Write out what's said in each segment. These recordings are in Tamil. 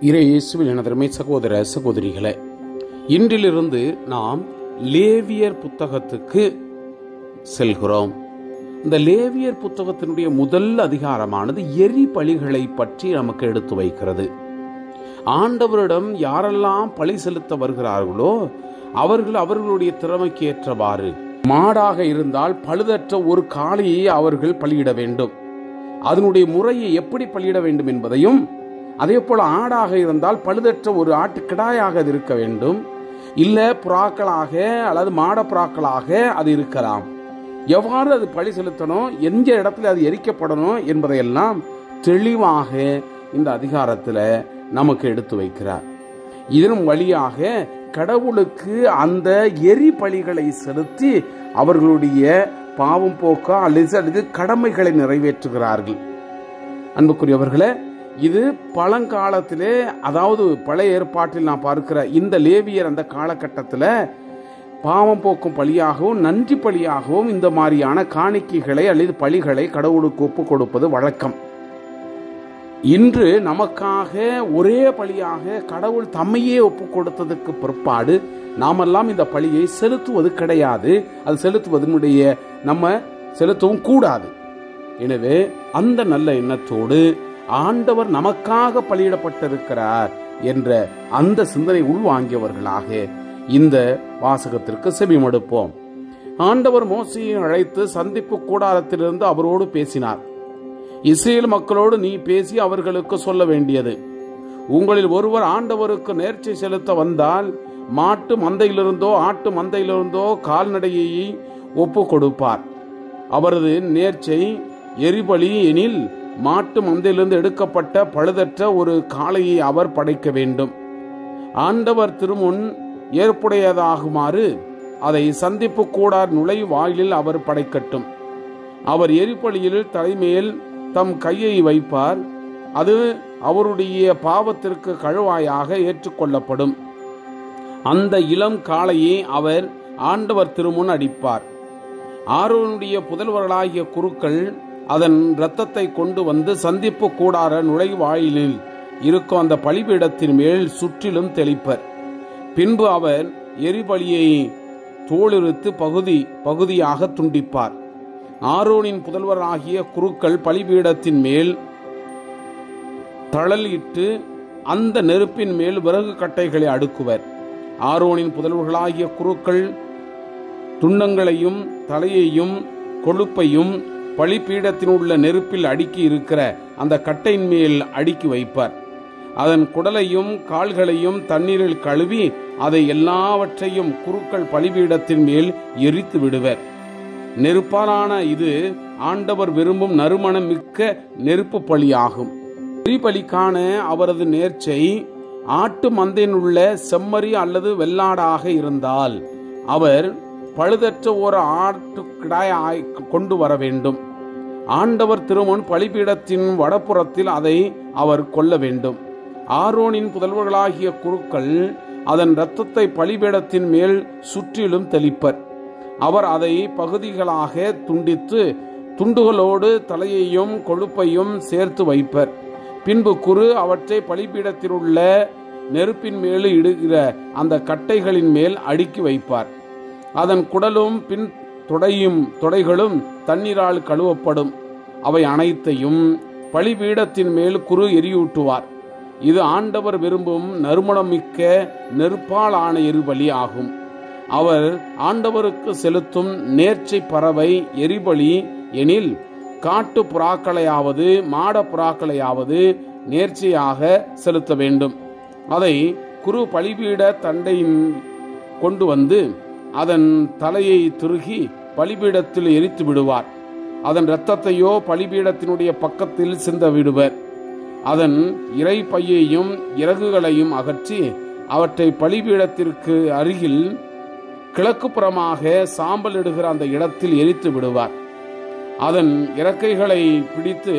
இயேசுவில் எனதருமை சகோதர சகோதரிகளே, இன்றிலிருந்து நாம் லேவியர் புத்தகத்துக்கு செல்கிறோம். இந்த லேவியர் புத்தகத்தினுடைய முதல் அதிகாரமானது எரி பலிகளை பற்றி நமக்கு எடுத்து வைக்கிறது. ஆண்டவரிடம் யாரெல்லாம் பலி செலுத்த வருகிறார்களோ அவர்கள் அவர்களுடைய திறமைக்கு ஏற்றவாறு, மாடாக இருந்தால் பழுதற்ற ஒரு காளையை அவர்கள் பலியிட வேண்டும். அதனுடைய முறையை எப்படி பலியிட வேண்டும் என்பதையும், அதே போல ஆடாக இருந்தால் பழுதற்ற ஒரு ஆட்டுக்கிடாயாக அது இருக்க வேண்டும். இல்ல புறாக்களாக அல்லது மாட புறாக்களாக அது இருக்கலாம். எவ்வாறு அது பலி செலுத்தணும், எந்த இடத்துல அது எரிக்கப்படணும் என்பதையெல்லாம் தெளிவாக இந்த அதிகாரத்துல நமக்கு எடுத்து வைக்கிறார். இதன் வழியாக கடவுளுக்கு அந்த எரி பலிகளை செலுத்தி அவர்களுடைய பாவம் போக்க அல்லது கடமைகளை நிறைவேற்றுகிறார்கள். அன்புக்குரியவர்களே, இது பழங்காலத்திலே, அதாவது பழைய ஏற்பாட்டில் நான் பார்க்கிற இந்த லேவியர் அந்த காலகட்டத்தில் பாவம் போக்கும் பலியாகவும் நன்றி பலியாகவும் இந்த மாதிரியான காணிக்கைகளை அல்லது பலிகளை கடவுளுக்கு ஒப்பு கொடுப்பது வழக்கம். இன்று நமக்காக ஒரே பலியாக கடவுள் தம்மையே ஒப்பு கொடுத்ததுக்கு பிற்பாடு நாமெல்லாம் இந்த பலியை செலுத்துவது கிடையாது. அது செலுத்துவதனுடைய நம்ம செலுத்தவும் கூடாது. எனவே அந்த நல்ல எண்ணத்தோடு ஆண்டவர் நமக்காக பலியிடப்பட்டிருக்கிறார் என்ற அந்த சிந்தனை உள்வாங்கியவர்களாக இந்த வாசகத்திற்கு செவிமடுப்போம். ஆண்டவர் மோசேயை அழைத்து சந்திப்பு கூடாரத்திலிருந்து அவரோடு பேசினார். இஸ்ரேல் மக்களோடு நீ பேசி அவர்களுக்கு சொல்ல வேண்டியது, உங்களில் ஒருவர் ஆண்டவருக்கு நேர்ச்சை செலுத்த வந்தால் மாட்டு மந்தையிலிருந்தோ ஆட்டு மந்தையிலிருந்தோ கால்நடையை ஒப்பு கொடுப்பார். அவரது நேர்ச்சை எரிபலி எனில் மாட்டு மந்தையிலிருந்து எடுக்கப்பட்ட பழுதற்ற ஒரு காளையை அவர் படைக்க வேண்டும். ஆண்டவர் திருமுன் ஏற்புடையதாகுமாறு அதை சந்திப்பு கூடார் நுழைவாயிலில் அவர் படைக்கட்டும். அவர் எரிபலியில் தலைமையில் தம் கையை வைப்பார். அது அவருடைய பாவத்திற்கு கழுவாயாக ஏற்றுக்கொள்ளப்படும். அந்த இளம் காளையை அவர் ஆண்டவர் திருமுன் அடிப்பார். ஆரோனுடைய புதல்வர்களாகிய குருக்கள் அதன் இரத்தத்தை கொண்டு வந்து சந்திப்பு கூடார நுழைவாயிலில் இருக்கும் அந்த பலிபீடத்தின் மேல் சுற்றிலும் தெளிப்பர். பின்பு அவர் எரிபலியை தோலுரித்து பகுதியாக துண்டிப்பார். ஆரோனின் புதல்வராகிய குருக்கள் பலிபீடத்தின் மேல் தழலிட்டு அந்த நெருப்பின் மேல் விறகு கட்டைகளை அடுக்குவர். ஆரோனின் புதல்வர்களாகிய குருக்கள் துண்டங்களையும் தலையையும் கொழுப்பையும் பலிபீடத்தின் உள்ள நெருப்பில் அடுக்கி இருக்கிற அந்த கட்டையின் மேல் அடுக்கி வைப்பார். அதன் குடலையும் கால்களையும் தண்ணீரில் கழுவி அதை எல்லாவற்றையும் குருக்கள் பலிபீடத்தின் மேல் எரித்து விடுவர். நெருப்பாலான இது ஆண்டவர் விரும்பும் நறுமணம் மிக்க நெருப்பு பலியாகும். எரிபலிக்கான அவரது நேர்ச்சை ஆட்டு மந்தையில் உள்ள செம்மறி அல்லது வெள்ளாடாக இருந்தால் அவர் பழுதற்ற ஒரு ஆட்டுக்கிடாய் கொண்டு வர வேண்டும். ஆண்டவர் திருமுன் பலிபீடத்தின் வடப்புறத்தில் அதை அவர் கொல்ல வேண்டும். ஆரோனின் புதல்வர்களாகிய குருக்கள் அதன் இரத்தத்தை பலிபீடத்தின் மேல் சுற்றிலும் தெளிப்பர். அவர் அதை பகுதிகளாக துண்டித்து துண்டுகளோடு தலையையும் கொழுப்பையும் சேர்த்து வைப்பர். பின்பு குரு அவற்றை பலிபீடத்தில் உள்ள நெருப்பின் மேல் இடுகிற அந்த கட்டைகளின் மேல் அடுக்கி வைப்பார். அதன் குடலும் பின் தொடைகளும் தண்ணீரால் கழுவப்படும். அவை அனைத்தையும் பலிபீடத்தின் மேல் குரு எரியூட்டுவார். இது ஆண்டவர் விரும்பும் நறுமணமிக்க நெருப்பால் ஆன எரிபலி ஆகும். அவர் ஆண்டவருக்கு செலுத்தும் நேர்ச்சை பறவை எரிபலி எனில் காட்டு புறாக்களையாவது மாட புறாக்களையாவது நேர்ச்சையாக செலுத்த வேண்டும். அதை குரு பலிபீட தண்டையின் கொண்டு வந்து அதன் தலையை திருகி பலிபீடத்தில் எரித்து விடுவார். அதன் இரத்தத்தையோ பலிபீடத்தினுடைய பக்கத்தில் சிந்த விடுவர். அதன் இறை பையையும் இறகுகளையும் அகற்றி அவற்றை பலிபீடத்திற்கு அருகில் கிழக்கு புறமாக சாம்பல் இடுகிற அந்த இடத்தில் எரித்து விடுவார். அதன் இறக்கைகளை பிடித்து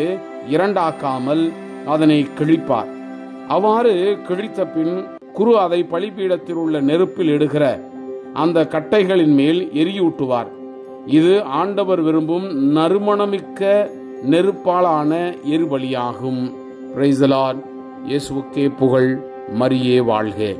இரண்டாக்காமல் அதனை கிழிப்பார். அவ்வாறு கிழித்த பின் குரு அதை பலிபீடத்தில் உள்ள நெருப்பில் இடுகிற அந்த கட்டைகளின் மேல் எரியூட்டுவார். இது ஆண்டவர் விரும்பும் நறுமணமிக்க நெருப்பாலான எரிபலியாகும். Praise the Lord. இயேசுவுக்கே புகழ். மரியே வாழ்க.